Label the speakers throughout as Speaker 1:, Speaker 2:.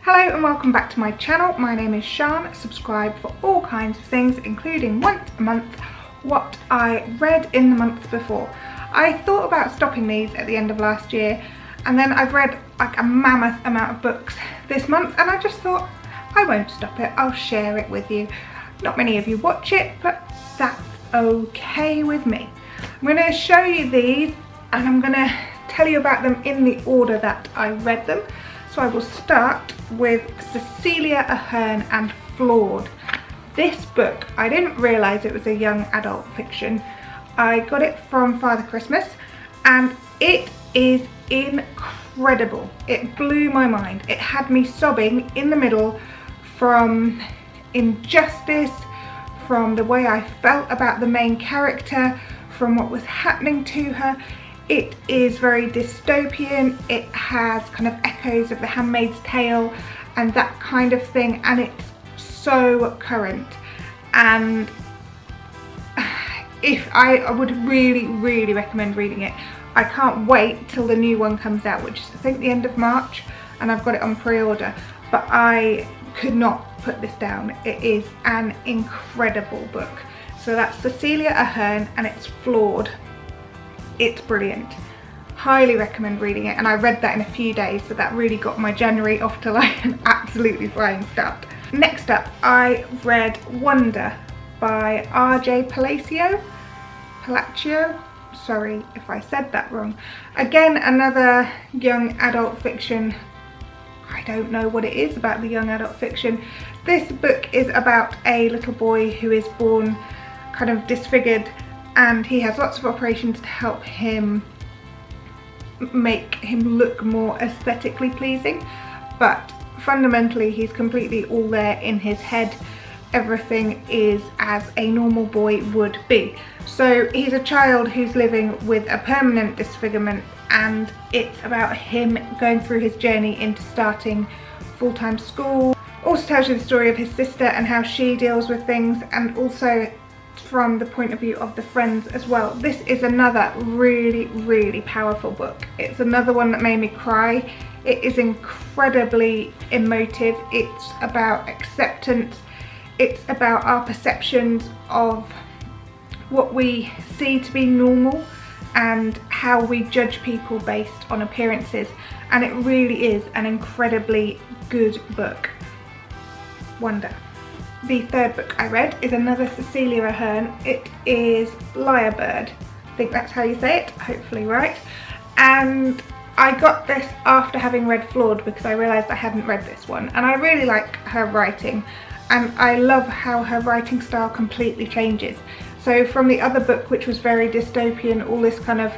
Speaker 1: Hello and welcome back to my channel. My name is Shan. Subscribe for all kinds of things, including once a month what I read in the month before. I thought about stopping these at the end of last year, and then I've read like a mammoth amount of books this month, and I just thought I won't stop it. I'll share it with you. Not many of you watch it, but that's okay with me. I'm going to show you these and I'm going to tell you about them in the order that I read them. So I will start with Cecelia Ahern and Flawed. This book, I didn't realise it was a young adult fiction. I got it from Father Christmas and it is incredible. It blew my mind. It had me sobbing in the middle from injustice, from the way I felt about the main character, from what was happening to her. It is very dystopian. It has kind of echoes of The Handmaid's Tale and that kind of thing, and it's so current. And I would really recommend reading it. I can't wait till the new one comes out, which is I think the end of March, and I've got it on pre-order, but I could not put this down. It is an incredible book. So that's Cecelia Ahern and it's Flawed. It's brilliant. Highly recommend reading it, and I read that in a few days, so that really got my January off to like an absolutely flying start. Next up, I read Wonder by Palacio. Sorry if I said that wrong. Again, another young adult fiction. I don't know what it is about the young adult fiction. This book is about a little boy who is born kind of disfigured, and he has lots of operations to help him make him look more aesthetically pleasing, but fundamentally he's completely all there in his head. Everything is as a normal boy would be. So he's a child who's living with a permanent disfigurement, and it's about him going through his journey into starting full-time school. Also tells you the story of his sister and how she deals with things, and also from the point of view of the friends as well. This is another really powerful book. It's another one that made me cry. It is incredibly emotive. It's about acceptance. It's about our perceptions of what we see to be normal and how we judge people based on appearances, and it really is an incredibly good book. Wonder. The third book I read is another Cecelia Ahern. It is Laurie Bird. I think that's how you say it, hopefully right. And I got this after having read Flawed because I realised I hadn't read this one, and I really like her writing, and I love how her writing style completely changes. So from the other book, which was very dystopian, all this kind of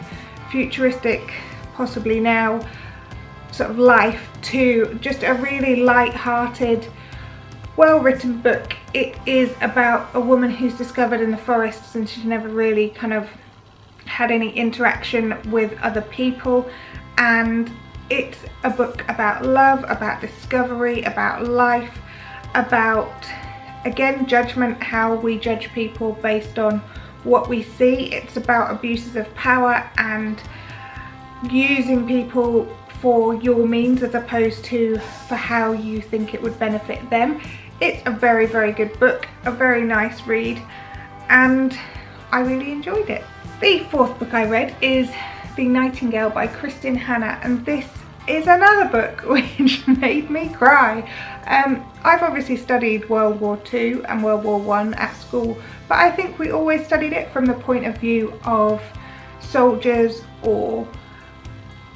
Speaker 1: futuristic, possibly now, sort of life, to just a really light-hearted, well-written book. It is about a woman who's discovered in the forests, and she's never really kind of had any interaction with other people, and it's a book about love, about discovery, about life, about, again, judgment, how we judge people based on what we see. It's about abuses of power and using people for your means as opposed to for how you think it would benefit them. It's a very good book, a very nice read, and I really enjoyed it. The fourth book I read is The Nightingale by Kristin Hannah, and this is another book which made me cry. I've obviously studied World War II and World War I at school, but I think we always studied it from the point of view of soldiers or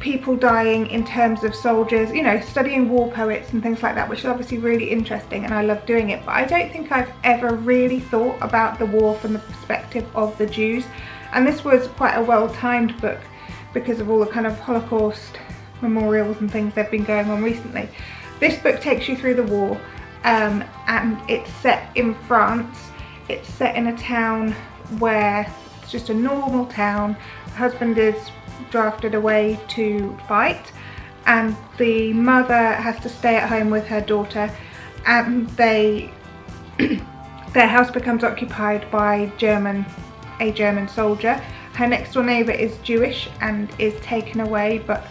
Speaker 1: people dying in terms of soldiers, you know, studying war poets and things like that, which is obviously really interesting, and I love doing it, but I don't think I've ever really thought about the war from the perspective of the Jews. And this was quite a well-timed book because of all the kind of Holocaust memorials and things that have been going on recently. This book takes you through the war, and it's set in France. It's set in a town where it's just a normal town. The husband is drafted away to fight, and the mother has to stay at home with her daughter, and their house becomes occupied by a German soldier. Her next door neighbour is Jewish and is taken away, but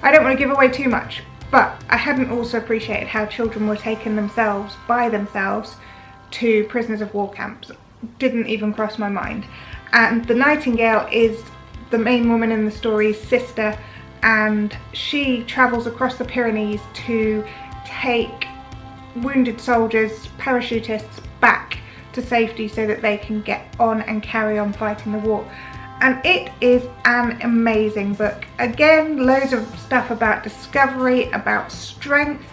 Speaker 1: I don't want to give away too much. But I hadn't also appreciated how children were taken by themselves to prisoners of war camps. Didn't even cross my mind. And the Nightingale is the main woman in the story's sister, and she travels across the Pyrenees to take wounded soldiers, parachutists, back to safety so that they can get on and carry on fighting the war. And it is an amazing book. Again, loads of stuff about discovery, about strength,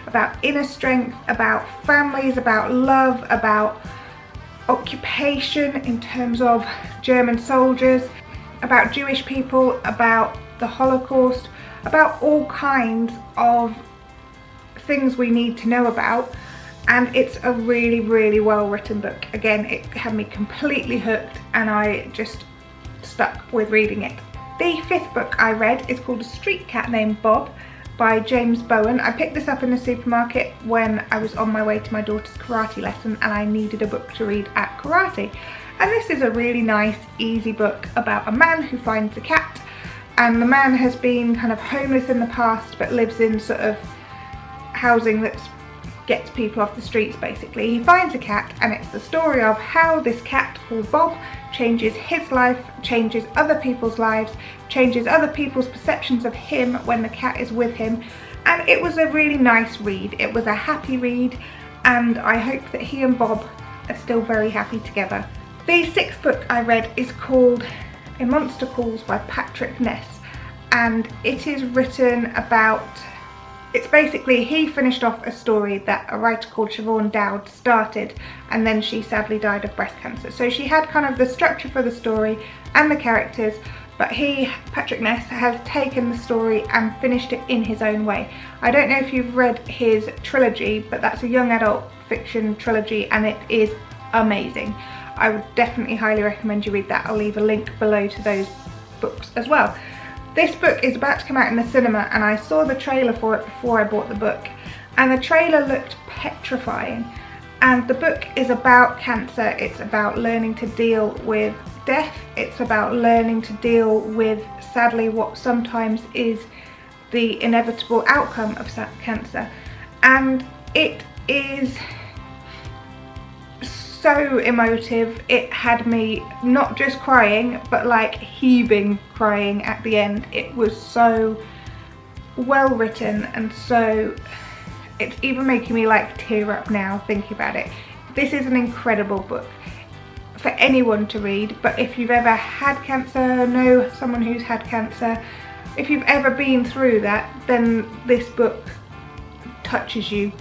Speaker 1: about inner strength, about families, about love, about occupation in terms of German soldiers, about Jewish people, about the Holocaust, about all kinds of things we need to know about. And it's a really, really well written book. Again, it had me completely hooked and I just stuck with reading it. The fifth book I read is called A Street Cat Named Bob by James Bowen. I picked this up in the supermarket when I was on my way to my daughter's karate lesson and I needed a book to read at karate. And this is a really nice, easy book about a man who finds a cat, and the man has been kind of homeless in the past but lives in sort of housing that gets people off the streets basically. He finds a cat and it's the story of how this cat called Bob changes his life, changes other people's lives, changes other people's perceptions of him when the cat is with him. And it was a really nice read. It was a happy read and I hope that he and Bob are still very happy together. The sixth book I read is called A Monster Calls by Patrick Ness, and it is written about, it's basically, he finished off a story that a writer called Siobhan Dowd started, and then she sadly died of breast cancer. So she had kind of the structure for the story and the characters, but he, Patrick Ness, has taken the story and finished it in his own way. I don't know if you've read his trilogy, but that's a young adult fiction trilogy and it is amazing. I would definitely highly recommend you read that. I'll leave a link below to those books as well. This book is about to come out in the cinema and I saw the trailer for it before I bought the book, and the trailer looked petrifying. And the book is about cancer, it's about learning to deal with death, it's about learning to deal with, sadly, what sometimes is the inevitable outcome of cancer. And it is so emotive. It had me not just crying but like heaving crying at the end. It was so well written and so, it's even making me like tear up now thinking about it. This is an incredible book for anyone to read, but if you've ever had cancer, know someone who's had cancer, if you've ever been through that, then this book touches you.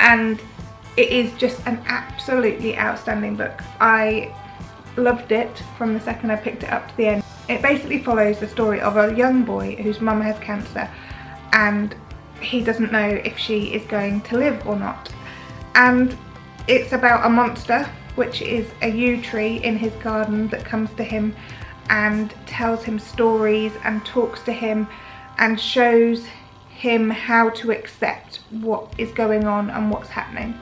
Speaker 1: And it is just an absolutely outstanding book. I loved it from the second I picked it up to the end. It basically follows the story of a young boy whose mum has cancer and he doesn't know if she is going to live or not. And it's about a monster, which is a yew tree in his garden that comes to him and tells him stories and talks to him and shows him how to accept what is going on and what's happening,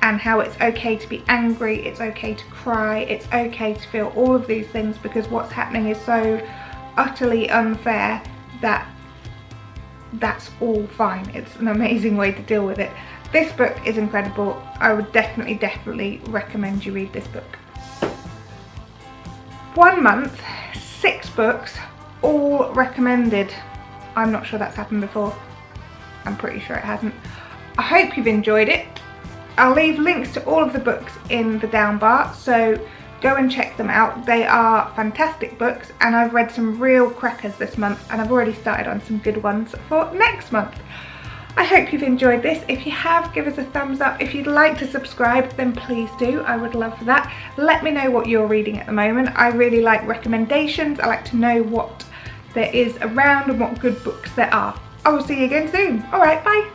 Speaker 1: and how it's okay to be angry, it's okay to cry, it's okay to feel all of these things because what's happening is so utterly unfair that that's all fine. It's an amazing way to deal with it. This book is incredible. I would definitely recommend you read this book. 1 month, 6 books, all recommended. I'm not sure that's happened before. I'm pretty sure it hasn't. I hope you've enjoyed it. I'll leave links to all of the books in the down bar, so go and check them out. They are fantastic books and I've read some real crackers this month and I've already started on some good ones for next month. I hope you've enjoyed this. If you have, give us a thumbs up. If you'd like to subscribe, then please do. I would love that. Let me know what you're reading at the moment. I really like recommendations. I like to know what there is around and what good books there are. I will see you again soon. Alright, bye.